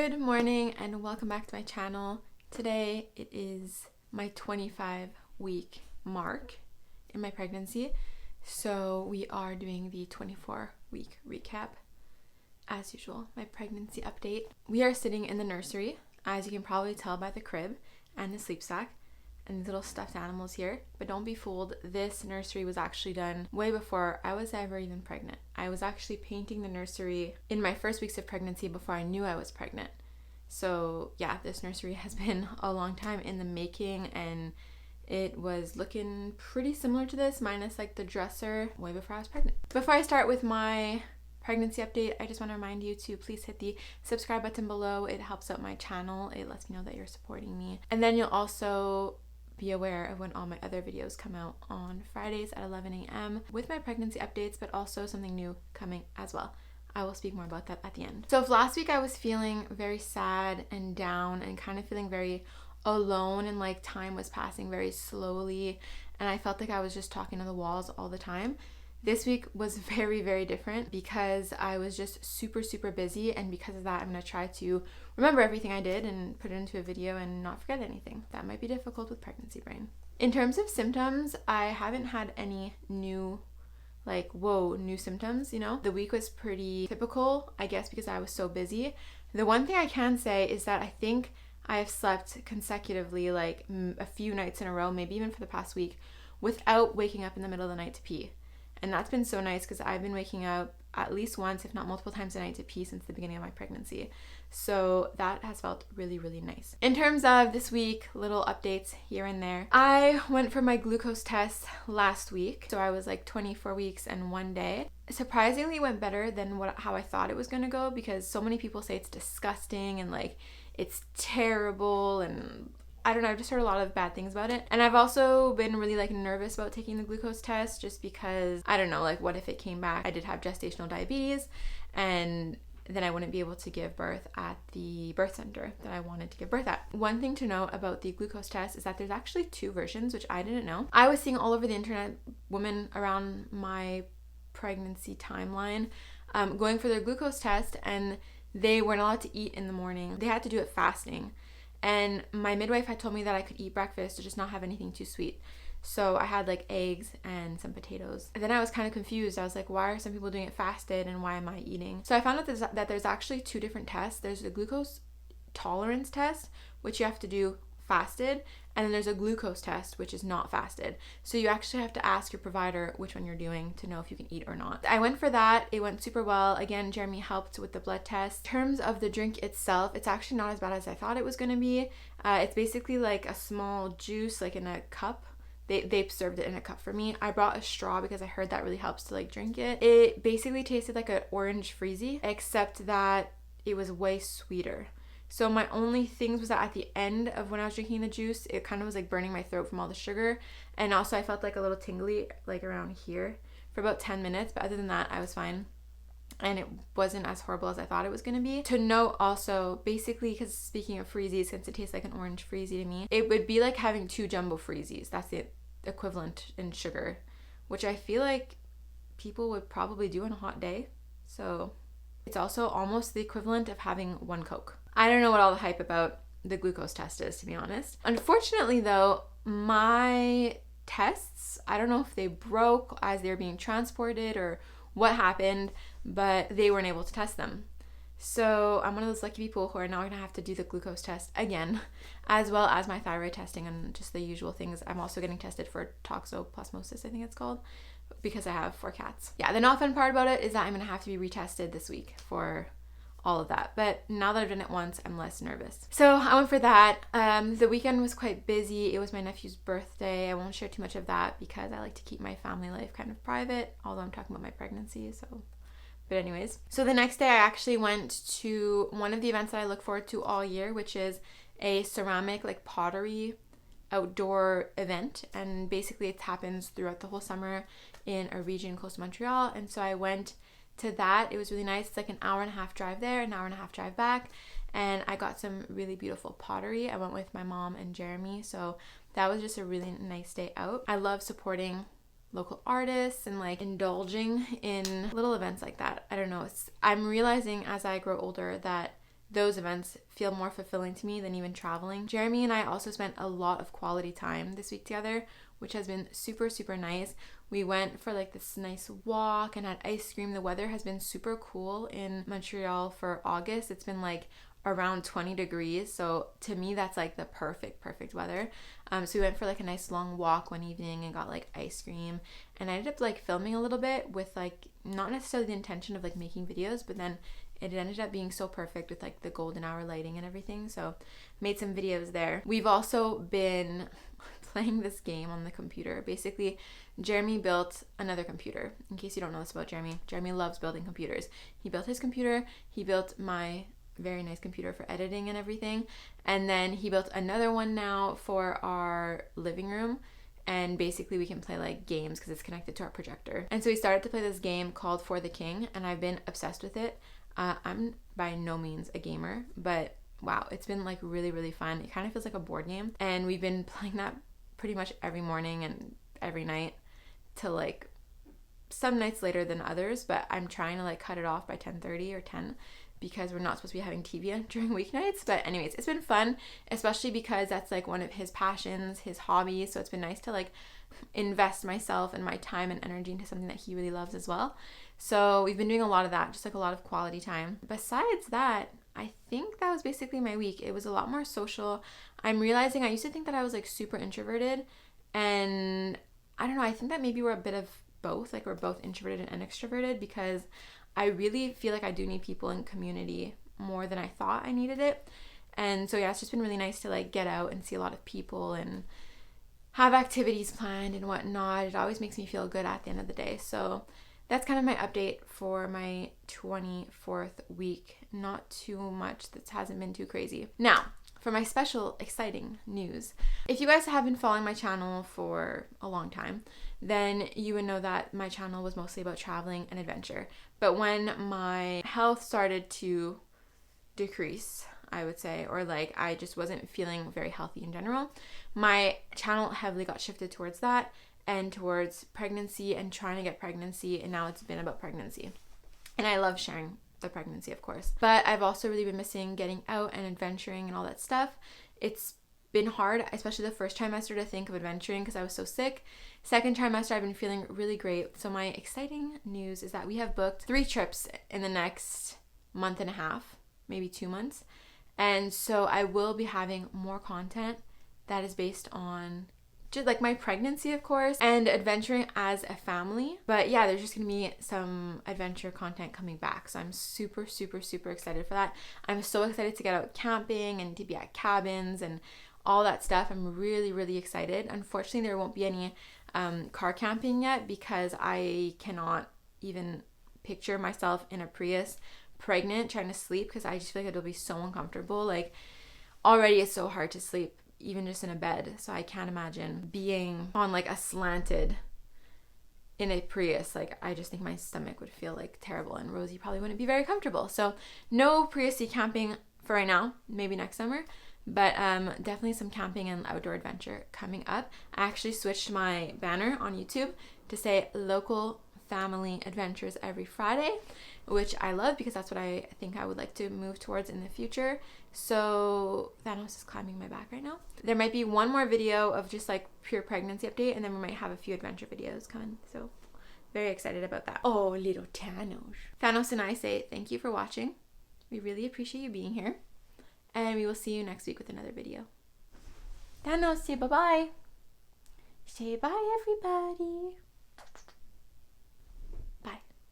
Good morning and welcome back to my channel. Today it is my 25-week mark in my pregnancy, so we are doing the 24-week recap. As usual, my pregnancy update. We are sitting in the nursery, as you can probably tell by the crib and the sleep sack and these little stuffed animals here. But don't be fooled, this nursery was actually done way before I was ever even pregnant. I was actually painting the nursery in my first weeks of pregnancy before I knew I was pregnant. So yeah, this nursery has been a long time in the making, and it was looking pretty similar to this, minus like the dresser, way before I was pregnant. Before I start with my pregnancy update, I just want to remind you to please hit the subscribe button below. It helps out my channel. It lets me know that you're supporting me. And then you'll also be aware of when all my other videos come out on Fridays at 11 a.m. with my pregnancy updates, but also something new coming as well. I will speak more about that at the end. So if last week I was feeling very sad and down and kind of feeling very alone, and like time was passing very slowly and I felt like I was just talking to the walls all the time, this week was very, very different because I was just super busy, and because of that I'm going to try to remember everything I did and put it into a video and not forget anything. That might be difficult with pregnancy brain. In terms of symptoms, I haven't had any new symptoms, you know. The week was pretty typical, I guess, because I was so busy. The one thing I can say is that I think I have slept consecutively like a few nights in a row, maybe even for the past week, without waking up in the middle of the night to pee. And that's been so nice because I've been waking up at least once, if not multiple times a night to pee since the beginning of my pregnancy. So that has felt really, really nice. In terms of this week, little updates here and there. I went for my glucose test last week. So I was like 24 weeks and 1 day. Surprisingly, it went better than how I thought it was going to go, because so many people say it's disgusting and like it's terrible, and I don't know, I've just heard a lot of bad things about it. And I've also been really like nervous about taking the glucose test just because, I don't know, like what if it came back I did have gestational diabetes, and then I wouldn't be able to give birth at the birth center that I wanted to give birth at. One thing to note about the glucose test is that there's actually two versions, which I didn't know. I was seeing all over the internet women around my pregnancy timeline going for their glucose test, and they weren't allowed to eat in the morning. They had to do it fasting. And my midwife had told me that I could eat breakfast to just not have anything too sweet. So I had like eggs and some potatoes. And then I was kind of confused. I was like, why are some people doing it fasted and why am I eating? So I found out that there's actually two different tests. There's the glucose tolerance test, which you have to do fasted, and then there's a glucose test, which is not fasted. So you actually have to ask your provider which one you're doing to know if you can eat or not. I went for that. It went super well. Again, Jeremy helped with the blood test. In terms of the drink itself, it's actually not as bad as I thought it was going to be. It's basically like a small juice, like in a cup. They served it in a cup for me. I brought a straw because I heard that really helps to like drink it. It basically tasted like an orange freezy, except that it was way sweeter. So my only things was that at the end of when I was drinking the juice, it kind of was like burning my throat from all the sugar. And also I felt like a little tingly like around here for about 10 minutes. But other than that, I was fine. And it wasn't as horrible as I thought it was going to be. To note also, basically, because speaking of freezies, since it tastes like an orange freezy to me, it would be like having two jumbo freezies. That's the equivalent in sugar, which I feel like people would probably do on a hot day. So it's also almost the equivalent of having one Coke. I don't know what all the hype about the glucose test is, to be honest. Unfortunately though, my tests, I don't know if they broke as they were being transported or what happened, but they weren't able to test them. So I'm one of those lucky people who are now going to have to do the glucose test again, as well as my thyroid testing and just the usual things. I'm also getting tested for toxoplasmosis, I think it's called, because I have 4 cats. Yeah, the not fun part about it is that I'm going to have to be retested this week for all of that. But now that I've done it once, I'm less nervous. So I went for that. The weekend was quite busy. It was my nephew's birthday. I won't share too much of that because I like to keep my family life kind of private, although I'm talking about my pregnancy, so... But anyways, so the next day I actually went to one of the events that I look forward to all year, which is a ceramic like pottery outdoor event, and basically it happens throughout the whole summer in a region close to Montreal. And so I went to that. It was really nice. It's like an hour and a half drive there, an hour and a half drive back, and I got some really beautiful pottery. I went with my mom and Jeremy, so that was just a really nice day out. I love supporting local artists and like indulging in little events like that. I don't know, I'm realizing as I grow older that those events feel more fulfilling to me than even traveling. Jeremy and I also spent a lot of quality time this week together, which has been super, super nice. We went for like this nice walk and had ice cream. The weather has been super cool in Montreal for August. It's been like around 20 degrees. So to me, that's like the perfect weather. So we went for like a nice long walk one evening and got like ice cream. And I ended up like filming a little bit with like not necessarily the intention of like making videos, but then it ended up being so perfect with like the golden hour lighting and everything. So made some videos there. We've also been playing this game on the computer. Basically, Jeremy built another computer. In case you don't know this about Jeremy, Jeremy loves building computers. He built his computer, he built my very nice computer for editing and everything, and then he built another one now for our living room, and basically we can play like games because it's connected to our projector. And so we started to play this game called For the King, and I've been obsessed with it. I'm by no means a gamer, but wow, it's been like really, really fun. It kind of feels like a board game, and we've been playing that pretty much every morning and every night till like some nights later than others, but I'm trying to like cut it off by 10:30 or 10 because we're not supposed to be having TV on during weeknights. But anyways, it's been fun, especially because that's like one of his passions, his hobbies. So it's been nice to like invest myself and my time and energy into something that he really loves as well. So we've been doing a lot of that, just like a lot of quality time. Besides that, I think that was basically my week. It was a lot more social. I'm realizing I used to think that I was like super introverted, and I don't know, I think that maybe we're a bit of both. Like we're both introverted and extroverted, because I really feel like I do need people in community more than I thought I needed it. And so yeah, it's just been really nice to like get out and see a lot of people and have activities planned and whatnot. It always makes me feel good at the end of the day. So that's kind of my update for my 24th week. Not too much, that hasn't been too crazy. Now, for my special exciting news. If you guys have been following my channel for a long time, then you would know that my channel was mostly about traveling and adventure. But when my health started to decrease, I would say, or like I just wasn't feeling very healthy in general, my channel heavily got shifted towards that and towards pregnancy and trying to get pregnancy, and now it's been about pregnancy. And I love sharing the pregnancy, of course, but I've also really been missing getting out and adventuring and all that stuff. It's been hard, especially the first trimester, to think of adventuring because I was so sick. Second trimester, I've been feeling really great. So my exciting news is that we have booked 3 trips in the next month and a half, maybe 2 months. And so I will be having more content that is based on just like my pregnancy, of course, and adventuring as a family. But yeah, there's just gonna be some adventure content coming back. So I'm super, super, super excited for that. I'm so excited to get out camping and to be at cabins and all that stuff. I'm really, really excited. Unfortunately, there won't be any car camping yet because I cannot even picture myself in a Prius pregnant trying to sleep, because I just feel like it'll be so uncomfortable. Like already it's so hard to sleep even just in a bed, so I can't imagine being on like a slanted in a Prius. Like I just think my stomach would feel like terrible, and Rosie probably wouldn't be very comfortable. So no Prius camping for right now, maybe next summer, but definitely some camping and outdoor adventure coming up. I actually switched my banner on YouTube to say local family adventures every Friday, which I love because that's what I think I would like to move towards in the future. So Thanos is climbing my back right now. There might be one more video of just like pure pregnancy update, and then we might have a few adventure videos coming. So very excited about that. Oh, little Thanos. Thanos and I say thank you for watching. We really appreciate you being here, and we will see you next week with another video. Thanos, say bye-bye. Say bye, everybody.